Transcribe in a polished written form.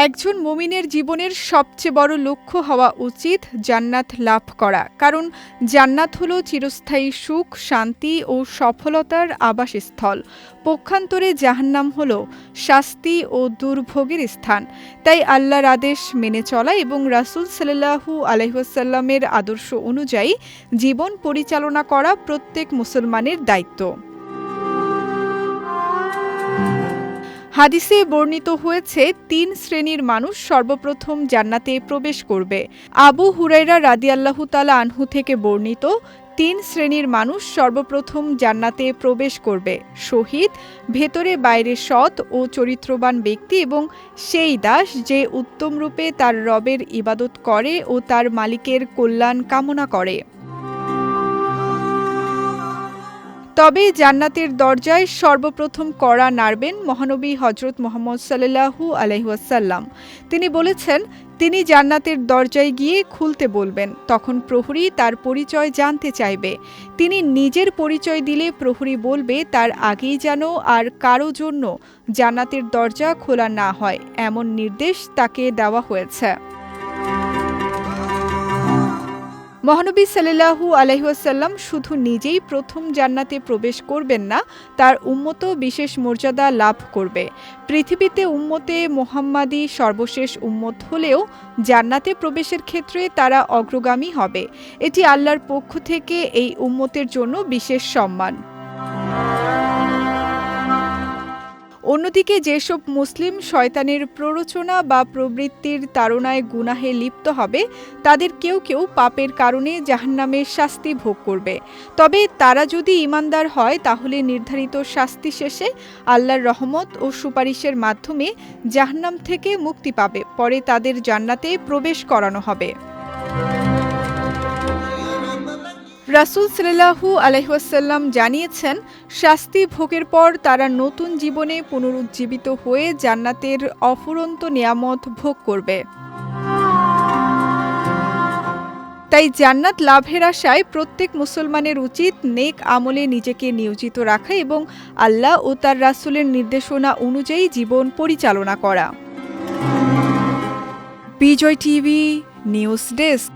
একজন মুমিনের জীবনের সবচেয়ে বড় লক্ষ্য হওয়া উচিত জান্নাত লাভ করা, কারণ জান্নাত হলো চিরস্থায়ী সুখ, শান্তি ও সফলতার আবাসস্থল। পক্ষান্তরে জাহান্নাম হলো শাস্তি ও দুর্ভোগের স্থান। তাই আল্লাহর আদেশ মেনে চলা এবং রাসূল সাল্লাল্লাহু আলাইহি ওয়াসাল্লামের আদর্শ অনুযায়ী জীবন পরিচালনা করা প্রত্যেক মুসলমানের দায়িত্ব। হাদিসে বর্ণিত হয়েছে, ৩ শ্রেণীর মানুষ সর্বপ্রথম জান্নাতে প্রবেশ করবে। আবু হুরায়রা রাদিয়াল্লাহু তাআলা আনহু থেকে বর্ণিত, ৩ শ্রেণীর মানুষ সর্বপ্রথম জান্নাতে প্রবেশ করবে: শহীদ, ভেতরে বাইরে সৎ ও চরিত্রবান ব্যক্তি এবং সেই দাস যে উত্তমরূপে তার রবের ইবাদত করে ও তার মালিকের কল্যাণ কামনা করে। তবে জান্নাতের দরজায় সর্বপ্রথম কড়া নাড়বেন মহানবী হযরত মুহাম্মদ সাল্লাল্লাহু আলাইহি ওয়াসাল্লাম। তিনি বলেছেন, তিনি জান্নাতের দরজায় গিয়ে খুলতে বলবেন। তখন প্রহরী তার পরিচয় জানতে চাইবে। তিনি নিজের পরিচয় দিলে প্রহরী বলবে তার আগেই যেন আর কারো জন্য জান্নাতের দরজা খোলা না হয়, এমন নির্দেশ তাকে দেওয়া হয়েছে। মহানবী সাল্লাল্লাহু আলাইহি ওয়াসাল্লাম শুধু নিজেই প্রথম জান্নাতে প্রবেশ করবেন না, তার উম্মতও বিশেষ মর্যাদা লাভ করবে। পৃথিবীতে উম্মতে মুহাম্মাদী সর্বশেষ উম্মত হলেও জান্নাতে প্রবেশের ক্ষেত্রে তারা অগ্রগামী হবে। এটি আল্লাহর পক্ষ থেকে এই উম্মতের জন্য বিশেষ সম্মান। অন্যদিকে যেসব মুসলিম শয়তানের প্ররোচনা বা প্রবৃত্তির তাড়নায় গুনাহে লিপ্ত হবে, তাদের কেউ কেউ পাপের কারণে জাহান্নামের শাস্তি ভোগ করবে। তবে তারা যদি ঈমানদার হয়, তাহলে নির্ধারিত শাস্তি শেষে আল্লাহর রহমত ও সুপারিশের মাধ্যমে জাহান্নাম থেকে মুক্তি পাবে। পরে তাদের জান্নাতে প্রবেশ করানো হবে। রাসূল সাল্লাল্লাহু আলাইহি ওয়াসাল্লাম জানিয়েছেন, শাস্তি ভোগের পর তারা নতুন জীবনে পুনরুজ্জীবিত হয়ে জান্নাতের অফুরন্ত নিয়ামত ভোগ করবে। তাই জান্নাত লাভের আশায় প্রত্যেক মুসলমানের উচিত নেক আমলে নিজেকে নিয়োজিত রাখা এবং আল্লাহ ও তার রাসূলের নির্দেশনা অনুযায়ী জীবন পরিচালনা করা। বিজয় টিভি নিউজ ডেস্ক।